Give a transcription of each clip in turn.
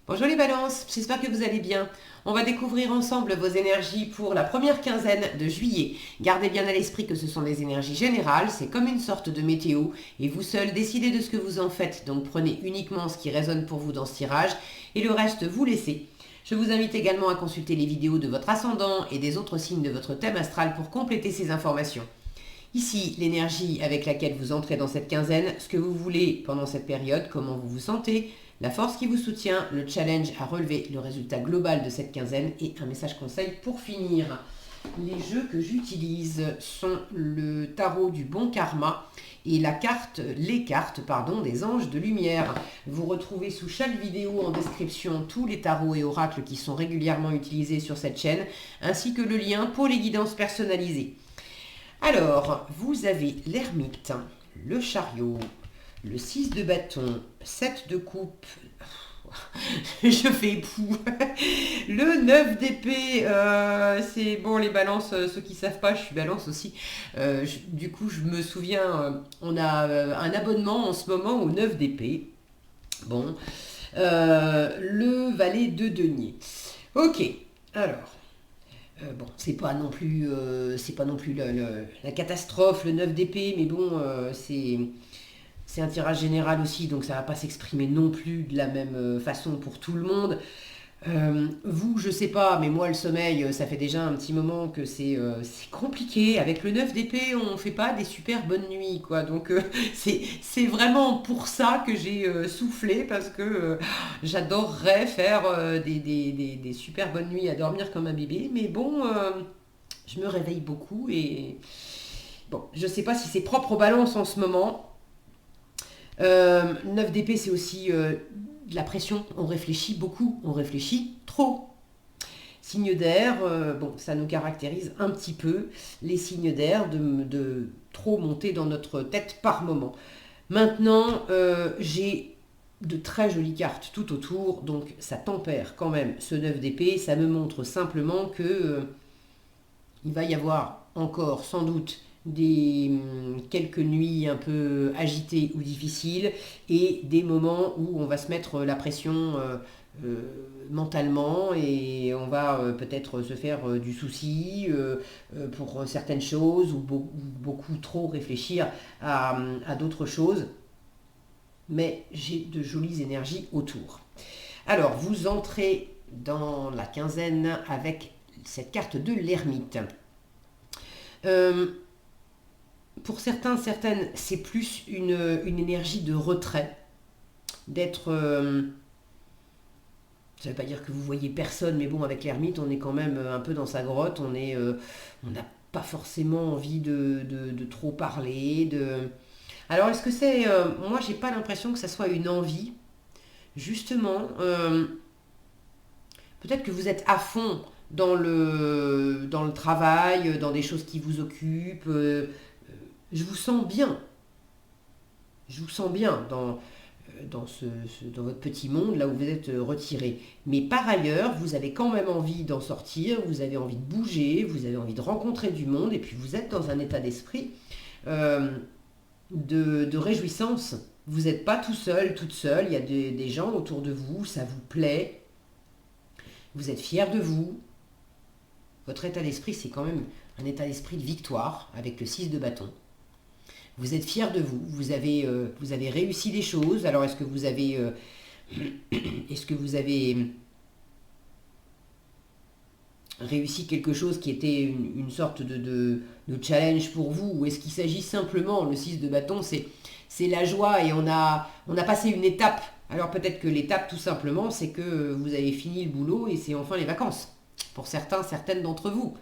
Bonjour les balances, j'espère que vous allez bien. On va découvrir ensemble vos énergies pour la première quinzaine de juillet. Gardez bien à l'esprit que ce sont des énergies générales, c'est comme une sorte de météo et vous seul décidez de ce que vous en faites. Donc prenez uniquement ce qui résonne pour vous dans ce tirage et le reste vous laissez. Je vous invite également à consulter les vidéos de votre ascendant et des autres signes de votre thème astral pour compléter ces informations. Ici, l'énergie avec laquelle vous entrez dans cette quinzaine, ce que vous voulez pendant cette période, comment vous vous sentez, la force qui vous soutient, le challenge à relever, le résultat global de cette quinzaine et un message conseil pour finir. Les jeux que j'utilise sont le tarot du bon karma et les cartes des anges de lumière. Vous retrouvez sous chaque vidéo en description tous les tarots et oracles qui sont régulièrement utilisés sur cette chaîne, ainsi que le lien pour les guidances personnalisées. Alors, vous avez l'ermite, le chariot, le 6 de bâton, 7 de coupe, je fais pou, le 9 d'épée, c'est bon les balances, ceux qui ne savent pas, je suis balance aussi. Du coup, je me souviens, on a un abonnement en ce moment au 9 d'épée. Bon, le valet de denier. Ok, alors. Bon, c'est pas non plus la catastrophe, le 9 d'épée, mais bon, c'est un tirage général aussi, donc ça va pas s'exprimer non plus de la même façon pour tout le monde. Vous, je sais pas, mais moi le sommeil, ça fait déjà un petit moment que c'est compliqué. Avec le 9 d'épée, on fait pas des super bonnes nuits, quoi. Donc c'est vraiment pour ça que j'ai soufflé, parce que j'adorerais faire des super bonnes nuits à dormir comme un bébé. Mais bon, je me réveille beaucoup et bon, je sais pas si c'est propre aux balances en ce moment. 9 d'épée, c'est aussi de la pression. On réfléchit beaucoup, on réfléchit trop. Signe d'air, bon, ça nous caractérise un petit peu, les signes d'air, de trop monter dans notre tête par moment. Maintenant, j'ai de très jolies cartes tout autour, donc ça tempère quand même ce 9 d'épée. Ça me montre simplement que il va y avoir encore sans doute quelques nuits un peu agitées ou difficiles et des moments où on va se mettre la pression mentalement et on va peut-être se faire du souci pour certaines choses ou beaucoup trop réfléchir à d'autres choses. Mais j'ai de jolies énergies autour. Alors, vous entrez dans la quinzaine avec cette carte de l'ermite. Pour certaines, c'est plus une énergie de retrait, d'être... ça ne veut pas dire que vous voyez personne, mais bon, avec l'ermite, on est quand même un peu dans sa grotte, on n'a pas forcément envie de trop parler. Alors, est-ce que c'est... moi, j'ai pas l'impression que ça soit une envie. Justement, peut-être que vous êtes à fond dans le travail, dans des choses qui vous occupent. Je vous sens bien. Je vous sens bien dans votre petit monde, là où vous êtes retiré. Mais par ailleurs, vous avez quand même envie d'en sortir, vous avez envie de bouger, vous avez envie de rencontrer du monde, et puis vous êtes dans un état d'esprit de réjouissance. Vous n'êtes pas tout seul, toute seule, il y a des gens autour de vous, ça vous plaît, vous êtes fiers de vous. Votre état d'esprit, c'est quand même un état d'esprit de victoire, avec le 6 de bâton. Vous êtes fiers de vous, vous avez réussi des choses. Alors est-ce que vous avez réussi quelque chose qui était une sorte de challenge pour vous, ou est-ce qu'il s'agit simplement, le 6 de bâton, c'est la joie et on a passé une étape. Alors peut-être que l'étape tout simplement, c'est que vous avez fini le boulot et c'est enfin les vacances. Pour certaines d'entre vous.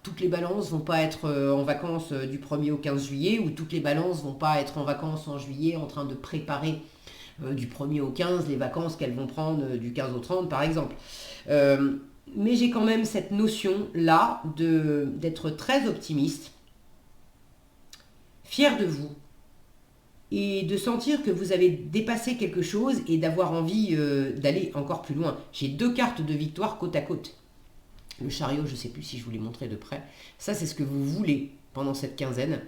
Toutes les balances vont pas être en vacances du 1er au 15 juillet, ou toutes les balances vont pas être en vacances en juillet en train de préparer du 1er au 15 les vacances qu'elles vont prendre du 15 au 30 par exemple. Mais j'ai quand même cette notion là d'être très optimiste, fier de vous, et de sentir que vous avez dépassé quelque chose et d'avoir envie d'aller encore plus loin. J'ai 2 cartes de victoire côte à côte. Le chariot, je ne sais plus si je vous l'ai montré de près. Ça, c'est ce que vous voulez pendant cette quinzaine.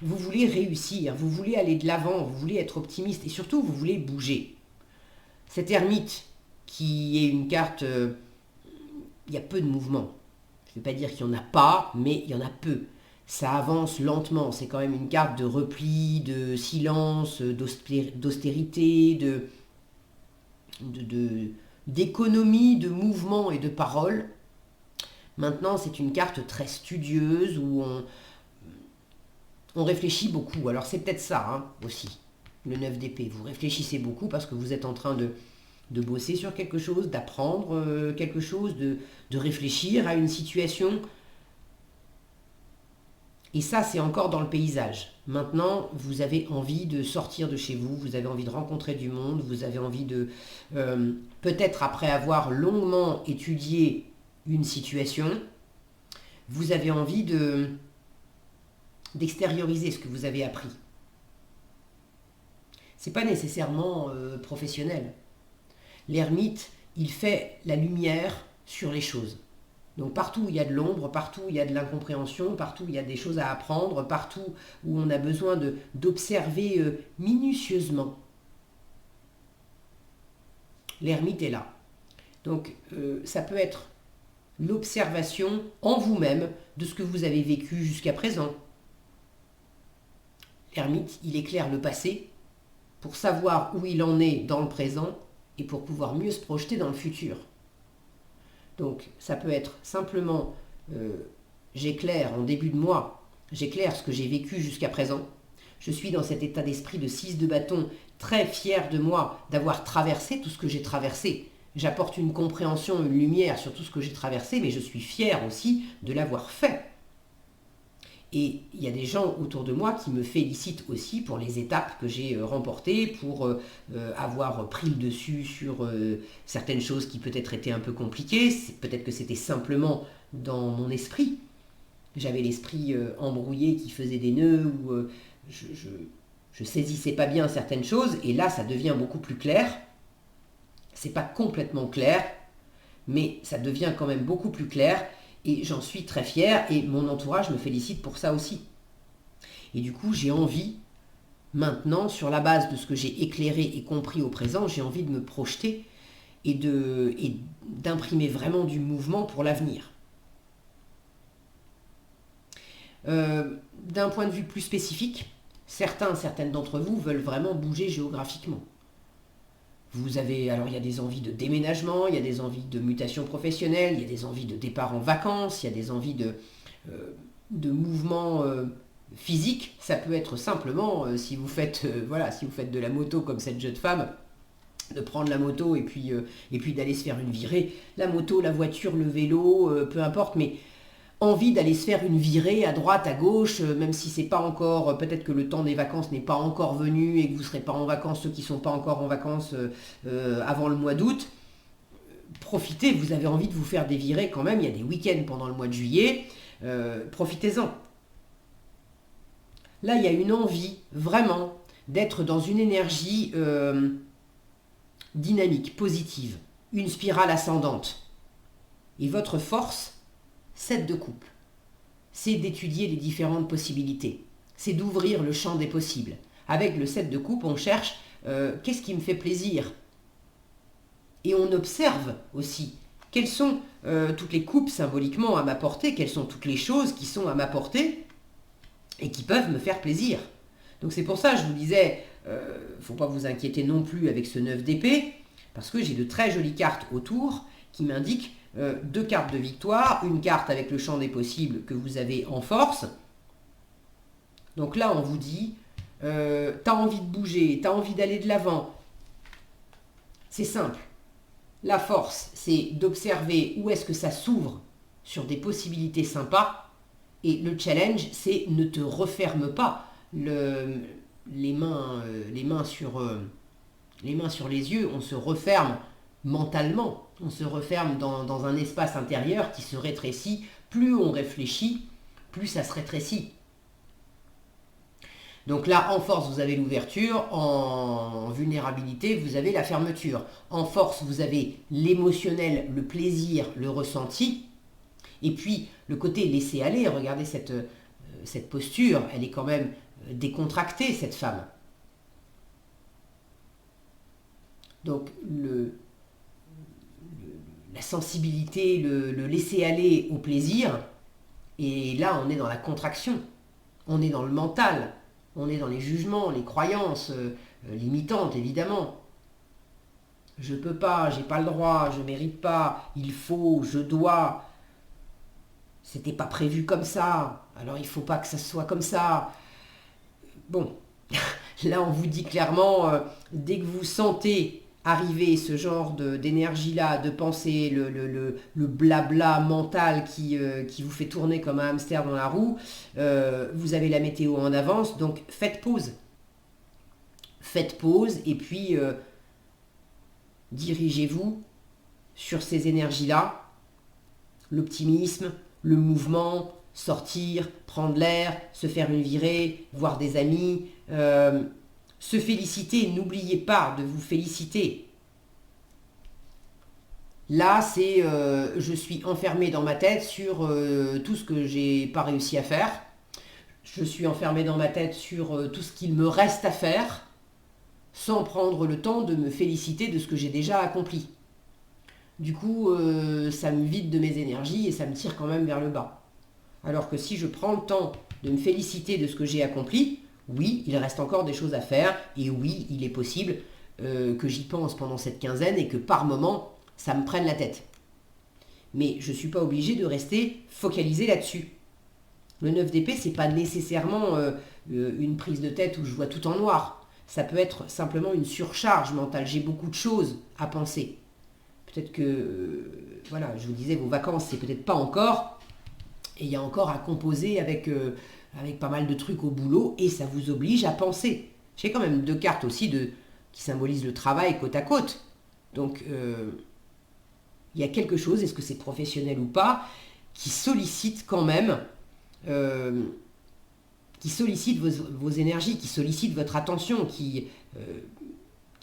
Vous voulez réussir, vous voulez aller de l'avant, vous voulez être optimiste et surtout, vous voulez bouger. Cet ermite qui est une carte... il y a peu de mouvement. Je ne vais pas dire qu'il n'y en a pas, mais il y en a peu. Ça avance lentement. C'est quand même une carte de repli, de silence, d'austérité, d'économie, de mouvement et de parole. Maintenant, c'est une carte très studieuse où on réfléchit beaucoup. Alors c'est peut-être ça hein, aussi, le 9 d'épée. Vous réfléchissez beaucoup parce que vous êtes en train de bosser sur quelque chose, d'apprendre quelque chose, de réfléchir à une situation. Et ça, c'est encore dans le paysage. Maintenant, vous avez envie de sortir de chez vous, vous avez envie de rencontrer du monde, vous avez envie de... peut-être après avoir longuement étudié une situation, vous avez envie d'extérioriser ce que vous avez appris. C'est pas nécessairement professionnel. L'ermite, il fait la lumière sur les choses. Donc partout où il y a de l'ombre, partout où il y a de l'incompréhension, partout où il y a des choses à apprendre, partout où on a besoin d'observer minutieusement, l'ermite est là. Donc ça peut être l'observation en vous-même de ce que vous avez vécu jusqu'à présent. L'ermite, il éclaire le passé pour savoir où il en est dans le présent et pour pouvoir mieux se projeter dans le futur. Donc ça peut être simplement, j'éclaire en début de mois, j'éclaire ce que j'ai vécu jusqu'à présent. Je suis dans cet état d'esprit de 6 de bâton, très fier de moi d'avoir traversé tout ce que j'ai traversé. J'apporte une compréhension, une lumière sur tout ce que j'ai traversé, mais je suis fier aussi de l'avoir fait. Et il y a des gens autour de moi qui me félicitent aussi pour les étapes que j'ai remportées, pour avoir pris le dessus sur certaines choses qui peut-être étaient un peu compliquées. Peut-être que c'était simplement dans mon esprit. J'avais l'esprit embrouillé qui faisait des nœuds, ou je saisissais pas bien certaines choses, et là ça devient beaucoup plus clair. C'est pas complètement clair, mais ça devient quand même beaucoup plus clair. Et j'en suis très fière et mon entourage me félicite pour ça aussi. Et du coup, j'ai envie, maintenant, sur la base de ce que j'ai éclairé et compris au présent, j'ai envie de me projeter et d'imprimer vraiment du mouvement pour l'avenir. D'un point de vue plus spécifique, certaines d'entre vous veulent vraiment bouger géographiquement. Vous avez, alors il y a des envies de déménagement, il y a des envies de mutation professionnelle, il y a des envies de départ en vacances, il y a des envies de mouvement physique. Ça peut être simplement, si vous faites de la moto comme cette jeune femme, de prendre la moto et puis d'aller se faire une virée. La moto, la voiture, le vélo, peu importe, mais envie d'aller se faire une virée à droite, à gauche, même si c'est pas encore, peut-être que le temps des vacances n'est pas encore venu et que vous ne serez pas en vacances, ceux qui ne sont pas encore en vacances avant le mois d'août, profitez, vous avez envie de vous faire des virées quand même, il y a des week-ends pendant le mois de juillet, profitez-en. Là, il y a une envie, vraiment, d'être dans une énergie dynamique, positive, une spirale ascendante. Et votre force, 7 de coupe, c'est d'étudier les différentes possibilités, c'est d'ouvrir le champ des possibles. Avec le 7 de coupe, on cherche qu'est-ce qui me fait plaisir. Et on observe aussi quelles sont toutes les coupes symboliquement à ma portée, quelles sont toutes les choses qui sont à ma portée et qui peuvent me faire plaisir. Donc c'est pour ça que je vous disais, il ne faut pas vous inquiéter non plus avec ce 9 d'épée, parce que j'ai de très jolies cartes autour qui m'indiquent 2 cartes de victoire, une carte avec le champ des possibles que vous avez en force. Donc là, on vous dit, t'as envie de bouger, t'as envie d'aller de l'avant. C'est simple. La force, c'est d'observer où est-ce que ça s'ouvre sur des possibilités sympas. Et le challenge, c'est ne te referme pas les mains sur les yeux. On se referme mentalement. On se referme dans un espace intérieur qui se rétrécit. Plus on réfléchit, plus ça se rétrécit. Donc là, en force, vous avez l'ouverture. En vulnérabilité, vous avez la fermeture. En force, vous avez l'émotionnel, le plaisir, le ressenti. Et puis, le côté laisser aller. Regardez cette posture. Elle est quand même décontractée, cette femme. Donc, la sensibilité, le laisser aller au plaisir. Et là, on est dans la contraction, on est dans le mental, on est dans les jugements, les croyances limitantes, évidemment. Je peux pas, j'ai pas le droit, je mérite pas, il faut, je dois. C'était pas prévu comme ça, alors il faut pas que ça soit comme ça. Bon, là on vous dit clairement, dès que vous sentez arriver ce genre d'énergie-là, de pensée, le blabla mental qui vous fait tourner comme un hamster dans la roue, vous avez la météo en avance, donc faites pause. Faites pause et puis dirigez-vous sur ces énergies-là, l'optimisme, le mouvement, sortir, prendre l'air, se faire une virée, voir des amis, se féliciter, n'oubliez pas de vous féliciter. Là, c'est je suis enfermé dans ma tête sur tout ce que j'ai pas réussi à faire. Je suis enfermé dans ma tête sur tout ce qu'il me reste à faire, sans prendre le temps de me féliciter de ce que j'ai déjà accompli. Du coup, ça me vide de mes énergies et ça me tire quand même vers le bas. Alors que si je prends le temps de me féliciter de ce que j'ai accompli, oui, il reste encore des choses à faire et oui, il est possible que j'y pense pendant cette quinzaine et que par moment, ça me prenne la tête. Mais je ne suis pas obligé de rester focalisé là-dessus. Le 9 d'épée, ce n'est pas nécessairement une prise de tête où je vois tout en noir. Ça peut être simplement une surcharge mentale. J'ai beaucoup de choses à penser. Peut-être que, voilà, je vous disais, vos vacances, c'est peut-être pas encore. Et il y a encore à composer avec pas mal de trucs au boulot. Et ça vous oblige à penser. J'ai quand même 2 cartes aussi qui symbolisent le travail côte à côte. Donc, il y a quelque chose, est-ce que c'est professionnel ou pas, qui sollicite quand même, qui sollicite vos énergies, qui sollicite votre attention, qui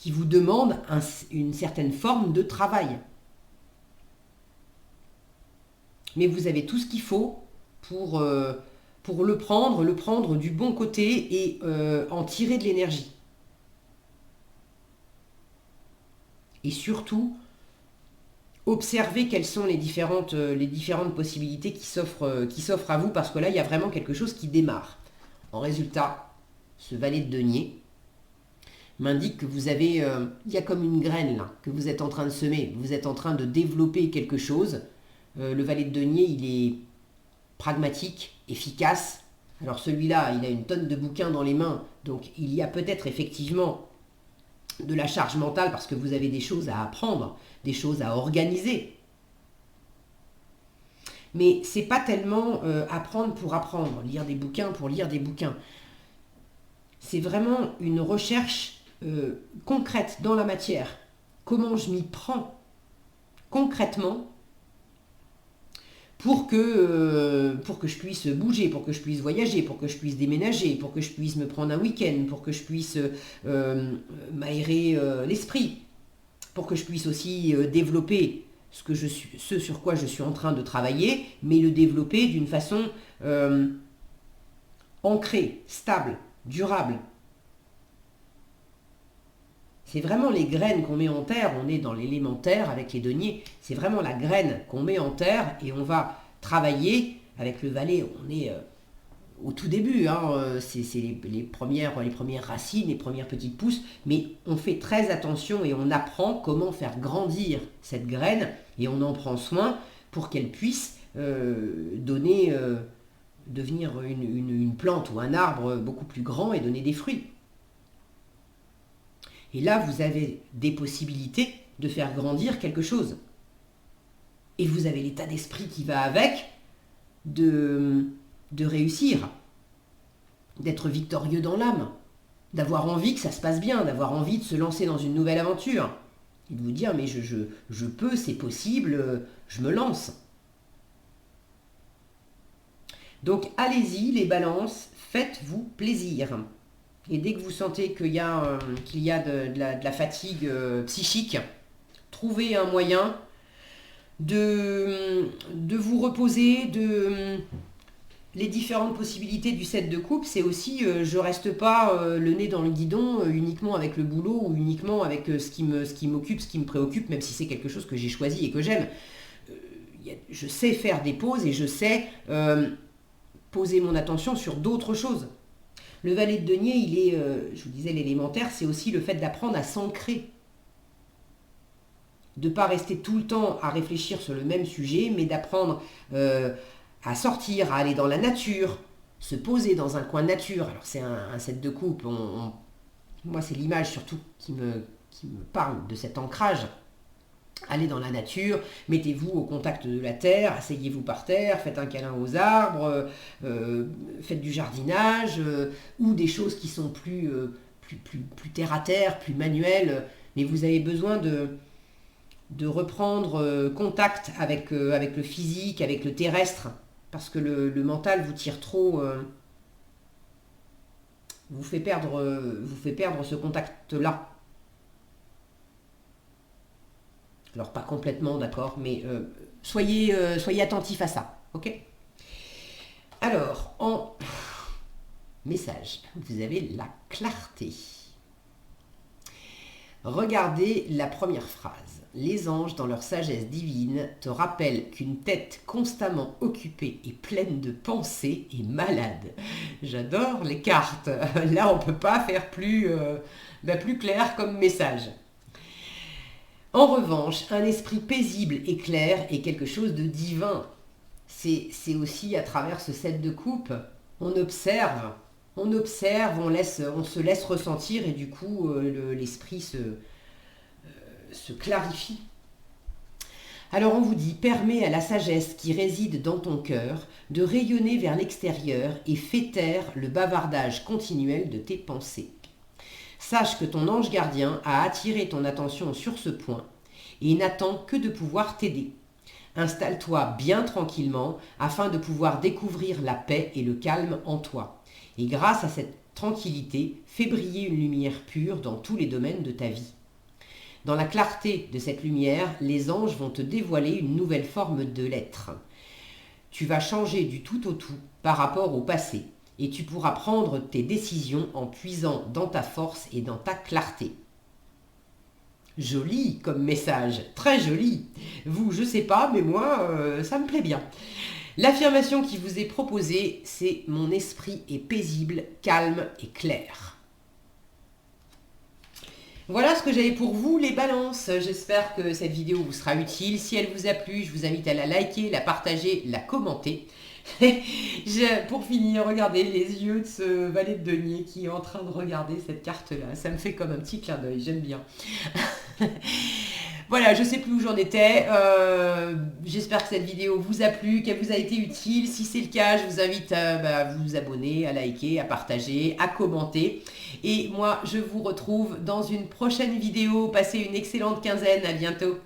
vous demande une certaine forme de travail. Mais vous avez tout ce qu'il faut pour le prendre du bon côté et en tirer de l'énergie. Et surtout, observez quelles sont les différentes possibilités qui s'offrent à vous, parce que là, il y a vraiment quelque chose qui démarre. En résultat, ce valet de denier m'indique que vous avez, il y a comme une graine là, que vous êtes en train de semer, vous êtes en train de développer quelque chose. Le valet de denier, il est pragmatique, efficace. Alors celui-là, il a une tonne de bouquins dans les mains, donc il y a peut-être effectivement de la charge mentale parce que vous avez des choses à apprendre, des choses à organiser. Mais c'est pas tellement apprendre pour apprendre, lire des bouquins pour lire des bouquins. C'est vraiment une recherche concrète dans la matière. Comment je m'y prends concrètement pour que je puisse bouger, pour que je puisse voyager, pour que je puisse déménager, pour que je puisse me prendre un week-end, pour que je puisse m'aérer l'esprit, pour que je puisse aussi développer ce sur quoi je suis en train de travailler, mais le développer d'une façon ancrée, stable, durable. C'est vraiment les graines qu'on met en terre, on est dans l'élémentaire avec les deniers, c'est vraiment la graine qu'on met en terre et on va travailler avec le valet, on est au tout début, hein, c'est les premières racines, les premières petites pousses, mais on fait très attention et on apprend comment faire grandir cette graine et on en prend soin pour qu'elle puisse devenir une plante ou un arbre beaucoup plus grand et donner des fruits. Et là, vous avez des possibilités de faire grandir quelque chose. Et vous avez l'état d'esprit qui va avec de réussir, d'être victorieux dans l'âme, d'avoir envie que ça se passe bien, d'avoir envie de se lancer dans une nouvelle aventure. Et de vous dire, mais je peux, c'est possible, je me lance. Donc allez-y les balances, faites-vous plaisir. Et dès que vous sentez qu'il y a de la fatigue psychique, trouvez un moyen de vous reposer, les différentes possibilités du 7 de coupe, c'est aussi je reste pas le nez dans le guidon uniquement avec le boulot ou uniquement avec ce qui m'occupe, ce qui me préoccupe, même si c'est quelque chose que j'ai choisi et que j'aime. Je sais faire des pauses et je sais poser mon attention sur d'autres choses. Le valet de denier, il est, je vous disais, l'élémentaire, c'est aussi le fait d'apprendre à s'ancrer. De ne pas rester tout le temps à réfléchir sur le même sujet, mais d'apprendre à sortir, à aller dans la nature, se poser dans un coin nature. Alors c'est un 7 de coupe, moi c'est l'image surtout qui me parle de cet ancrage. Allez dans la nature, mettez-vous au contact de la terre, asseyez-vous par terre, faites un câlin aux arbres, faites du jardinage, ou des choses qui sont plus terre à terre, plus manuelles, mais vous avez besoin de reprendre contact avec le physique, avec le terrestre, parce que le mental vous tire trop, vous fait perdre ce contact-là. Alors pas complètement, d'accord, mais soyez attentifs à ça, ok? Alors, en message, vous avez la clarté. Regardez la première phrase. Les anges, dans leur sagesse divine, te rappellent qu'une tête constamment occupée et pleine de pensées est malade. J'adore les cartes. Là, on ne peut pas faire plus clair comme message. En revanche, un esprit paisible et clair est quelque chose de divin. C'est aussi à travers ce 7 de coupe, on observe, on se laisse ressentir et du coup l'esprit se clarifie. Alors on vous dit, permets à la sagesse qui réside dans ton cœur de rayonner vers l'extérieur et fais taire le bavardage continuel de tes pensées. Sache que ton ange gardien a attiré ton attention sur ce point et n'attend que de pouvoir t'aider. Installe-toi bien tranquillement afin de pouvoir découvrir la paix et le calme en toi. Et grâce à cette tranquillité, fais briller une lumière pure dans tous les domaines de ta vie. Dans la clarté de cette lumière, les anges vont te dévoiler une nouvelle forme de l'être. Tu vas changer du tout au tout par rapport au passé. Et tu pourras prendre tes décisions en puisant dans ta force et dans ta clarté. Joli comme message, très joli. Vous, je sais pas, mais moi, ça me plaît bien. L'affirmation qui vous est proposée, c'est « Mon esprit est paisible, calme et clair ». Voilà ce que j'avais pour vous, les balances. J'espère que cette vidéo vous sera utile. Si elle vous a plu, je vous invite à la liker, la partager, la commenter. Pour finir, regardez les yeux de ce valet de denier qui est en train de regarder cette carte-là. Ça me fait comme un petit clin d'œil, j'aime bien. Voilà, je ne sais plus où j'en étais. J'espère que cette vidéo vous a plu, qu'elle vous a été utile. Si c'est le cas, je vous invite à vous abonner, à liker, à partager, à commenter. Et moi, je vous retrouve dans une prochaine vidéo. Passez une excellente quinzaine. À bientôt.